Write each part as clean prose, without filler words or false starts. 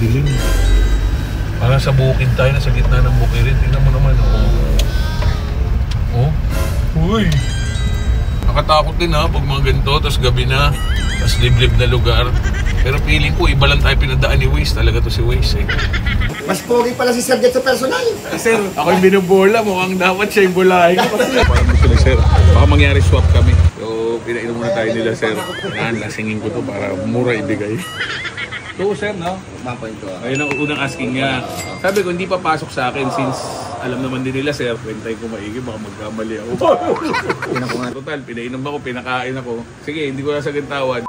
dilim. Parang sa bukid tayo, nasa gitna ng bukirin. Tingnan mo naman, oh. Uy! Nakatakot din ha, pag mga ganito, tapos gabi na, tapos liblib na lugar. Pero feeling ko, iba lang tayo pinadaan ni Waze. Talaga to si Waze eh. Mas pogi pala si Sir Jet sa personal. Sir, ako yung binubola, mukhang dapat siya yung bulahin ko. Parang gusto na sir, baka mangyari swap kami. So, pinainom muna tayo nila sir. Yan, lasingin ko to para mura ibigay. So sir, no? Ayun ang unang asking niya. Sabi ko, hindi pa pasok sa akin since alam naman din nila sir, kwentay ko maigi, baka magkamali ako. Total, pinainom ako, pinakain ako. Sige, hindi ko nasagot tawad.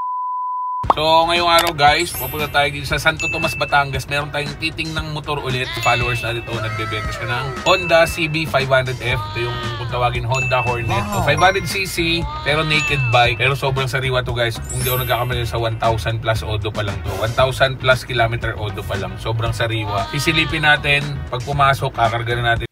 So ngayong araw guys, pupunta tayo dito sa Santo Tomas, Batangas. Meron tayong titing ng motor ulit. Followers na dito, nagbebenta siya ng Honda CB500F. Ito yung kung tawagin Honda Hornet. So 500cc, pero naked bike. Pero sobrang sariwa to guys. Kung di ako nagkakamali sa 1,000 plus odo pa lang to. 1,000 plus kilometer odo pa lang. Sobrang sariwa. Sisilipin natin. Pag pumasok, kakarga na natin.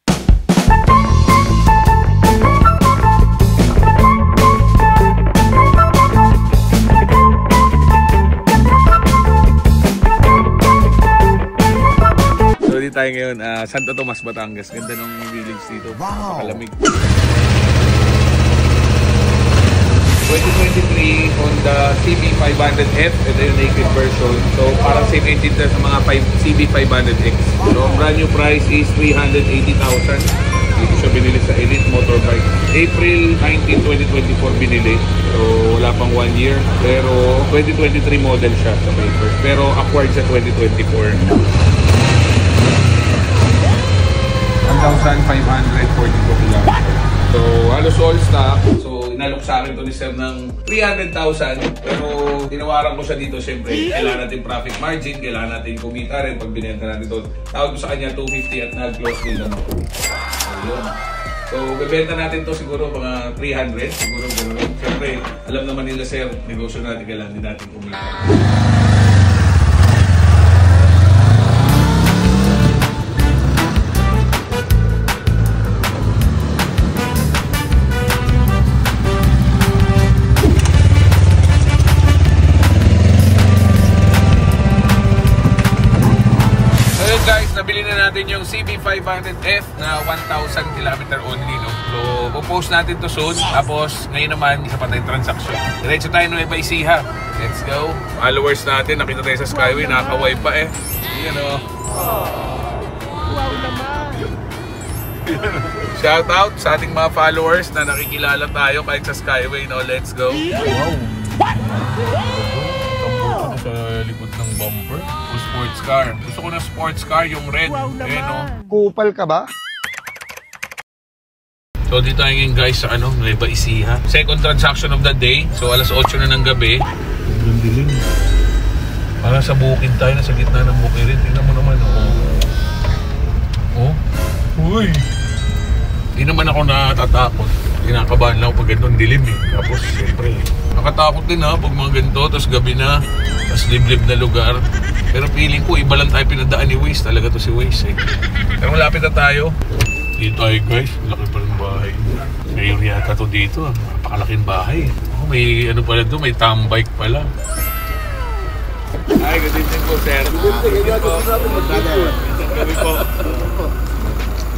Tayo ngayon, Santo Tomas, Batangas. Ganda ng village dito. Wow! Napakalamig. 2023 Honda CB500F. Ito yung naked version. So, parang same engine sa mga CB500X. So, ang brand new price is 380,000. Dito siya binili sa Elite Motorbike. April 19, 2024 binili. So, wala pang 1 year. Pero, 2023 model siya sa papers. Pero, acquired sa 2024. 1,542 kilometers. So, halos all stock. So, inalok sa akin ito ni Sir ng 300,000. Pero, tinawaran ko siya dito. Siyempre, kailangan natin profit margin. Kailangan natin kumita rin pag binenta natin ito. Tawag ko sa kanya 250 at nag-close din naman. So, yun. So, bebenta natin to siguro mga 300. Siguro gano'n. Siyempre, alam naman nila Sir, negosyo natin. Kailangan din natin kumita. Nabili na natin yung CB500F na 1,000 km only, no? So, pupost natin to soon. Tapos, ngayon naman, isa pa tayong transaksyon. Diretso tayo ng Nueva Ecija. Let's go. Followers natin, nakita tayo sa Skyway, nakakaway pa eh. Yan o. Wow naman. Shout out sa ating mga followers na nakikilala tayo kahit sa Skyway, no? Let's go. Wow. Tambo sa likod ng bumper. Sports car. Gusto ko ng sports car, yung red. Wow naman. No? Kupal ka ba? So dito tayo ngayon guys sa Nueva Ecija. Second transaction of the day. So alas 8 na ng gabi. Ang dilim. Parang sa bukid tayo, nasa gitna ng bukirin. Tingnan mo naman. Oh. Uy. Hindi naman ako natatakot. Kinakabahan lang pag ganito dilim eh. Tapos siyempre, nakatakot din ha pag mga ganito. Tapos gabi na. Tapos liblib na lugar. Pero feeling ko, iba lang tayo pinadaan ni Waze. Talaga to si Waze eh. Pero malapit na tayo. Dito tayo guys. Laki pa rin bahay. Mayor yata to dito. Napakalaking bahay. Oh, may ano pala doon. May tambike pala. Ay, good evening po sir. Good evening po. Gabi po.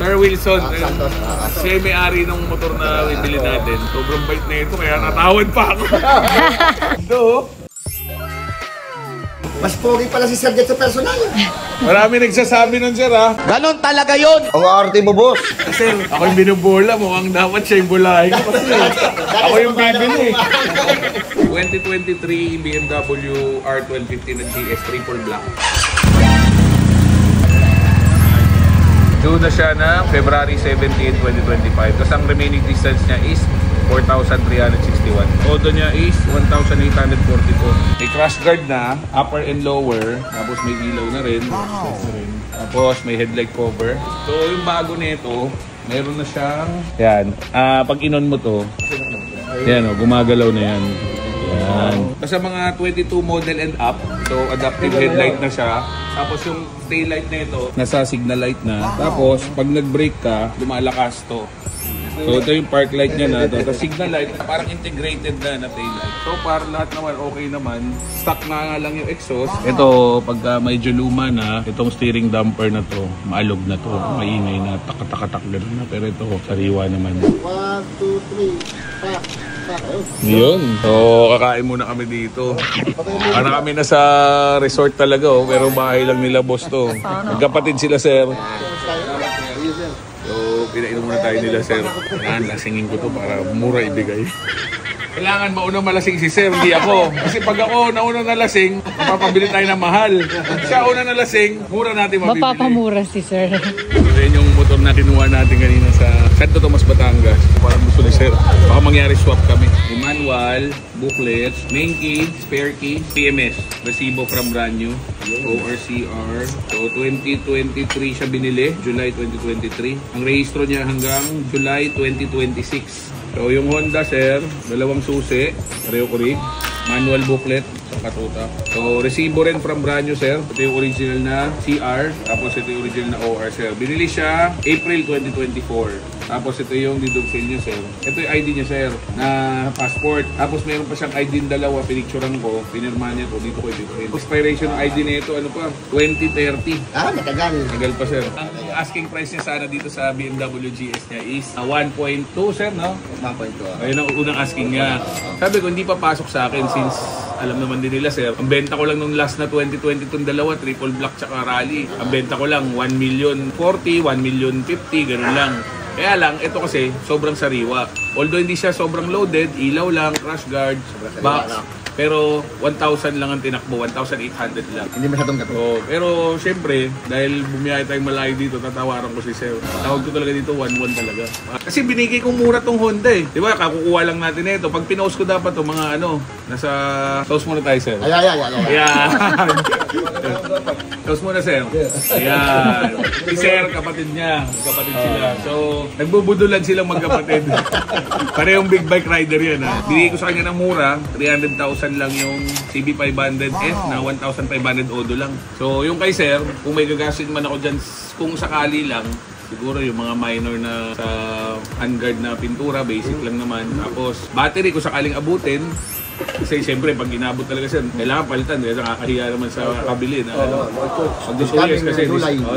Sir Wilson, siya may-ari ng motor na bibili natin. Sobrang bait na ito. Kaya natawad pa ako. Do. Mas pogi pala si Sir Jet sa personal. Marami nagsasabi nun sir ha. Ganon talaga yun. Ang arte mo, boss. Sir, ako yung binubola. Mukhang dapat siya yung bulahin ko. Ako yung bibili. 2023 BMW R1250 na GS Triple Black. Doon na siya ng February 17, 2025. Tapos ang remaining distance niya is 4,361. Odo niya is 1,842. May crash guard na, upper and lower. Tapos may ilaw na rin. Wow. Tapos may headlight cover. So yung bago nito, meron na siyang yan. Pag inon mo to, yan o, gumagalaw na yan. Yan. Sa mga 22 model and up, so adaptive headlight na siya. Tapos yung tail light na ito, nasa signal light na. Tapos pag nag-brake ka, lumalakas to. So ito yung park light niya na. Tapos signal light, parang integrated na tail light. So para lahat naman okay naman. Stock na nga lang yung exhaust. Ito, pagka medyo luma na, itong steering damper na to, maalog na to. Maingay na, tak-tak-tak gano'n na. Pero ito, sariwa naman. 1, 2, 3, pak. Yun. So, kakain muna kami dito. Para kami nasa resort talaga, oh. Pero bahay lang nila, boss to. Magkapatid sila, sir. So, pinainom muna tayo nila, sir. Yan, lasingin ko to para mura ibigay. Kailangan maunang malasing si sir, hindi ako. Kasi pag ako naunang nalasing, mapapabili tayo ng mahal. Pag siya unang nalasing, mura natin mabibili. Mapapamura si sir. Ito yung motor na kinuha natin kanina sa Santo Tomas, Batangas. Parang gusto ni sir. Baka mangyari swap kami. May manual, booklet, main key, spare key, PMS. Resibo from brand new. ORCR. So 2023 siya binili, July 2023. Ang rehistro niya hanggang July 2026. So yung Honda, sir, dalawang susi, pareho-kurig, manual booklet, sa katuta. So resibo rin from brand new, sir. Ito yung original na CR, tapos ito yung original na OR, sir. Binili siya April 2024. Tapos ito yung deed of sale niya, sir. Ito yung ID niya, sir, na passport. Tapos meron pa siyang ID na dalawa, pinicturean ko, pinirma niya to, dito ko dito. Expiration ng ID nito, ano pa, 2030. Ah, matagal. Tagal pa, sir. Ang asking price niya sana dito sa BMW GS niya is 1.2, sir, no? 1.2. Ayun ang unang asking niya. Sabi ko, hindi pa pasok sa akin since alam naman din nila, sir. Ang benta ko lang nung last na 2020 itong dalawa, triple black tsaka rally. Ang benta ko lang 1,040,000, 1,050,000, ganun lang. Kaya lang, ito kasi sobrang sariwa. Although hindi siya sobrang loaded, ilaw lang, crash guard, box. Pero 1,000 lang ang tinakbo, 1,800 lang. Hindi masyadong gato. Oh, pero syempre, dahil bumiyahe tayong malayo dito, tatawaran ko si Sir. Tawag ko talaga dito, 1,1 talaga. Kasi binigay kong mura tong Honda eh. Di ba, kakukuha lang natin ito. Pag pinost ko dapat to mga ano, nasa... Toast muna tayo, Sir. Ay. Ayan. Toast muna, Sir. Ayan. Si Sir, kapatid niya. Kapatid sila. So, nagbubudulan silang magkapatid. Parehong big bike rider yan, ha. Binigay ko sa kanya ng mura, 300,000 lang yung CB500S na 1,500 odo lang. So yung kay sir, kung may gagasin man ako dyan, kung sakali lang, siguro yung mga minor na sa handguard na pintura, basic lang naman. Tapos battery kung sakaling abutin, kasi siyempre pag inabot talaga siya, kailangan palitan. Kasi nakakahiya naman sa kabili na ano. Pag 2 years kasi,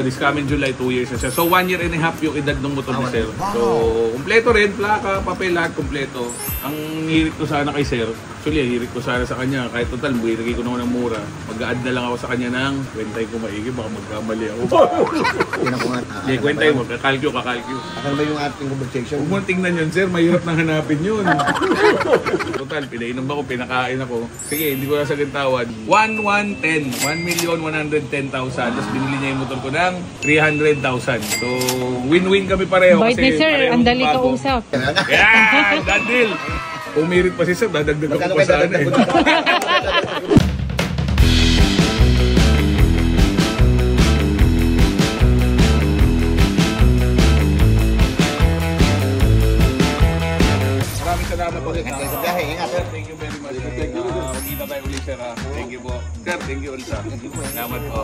this coming July, 2 years na siya. So 1 year and a half yung edad ng motor ni sir. So kumpleto rin, plaka, papel, lahat kumpleto. Ang hirit ko sana kay sir, actually hirit ko sana sa kanya, kahit total, binigay ko naman ng mura. Mag-a-add na lang ako sa kanya ng kwentay ko maigi, baka magkamali ako. Hindi, kwentay mo, kakalkyo. Akan ba yung ating conversation? Huwag mo tingnan yun, sir. Mahirap na hanapin yun. Total, pinainom ako, pinakain ako. Sige, hindi ko nasagin tawad. 1,110. 1,110,000. Tapos binili niya yung motor ko ng 300,000. So, win-win kami pareho. Bait ni sir, ang dali ka usap. Yan! That deal! Umirit pa si sir, dadagdag ako pa sana eh. Salamat po ulit. Ingat. Sir, thank you very much. Magkita tayo ulit, sir. Thank you po. Sir, thank you ulit. Salamat po.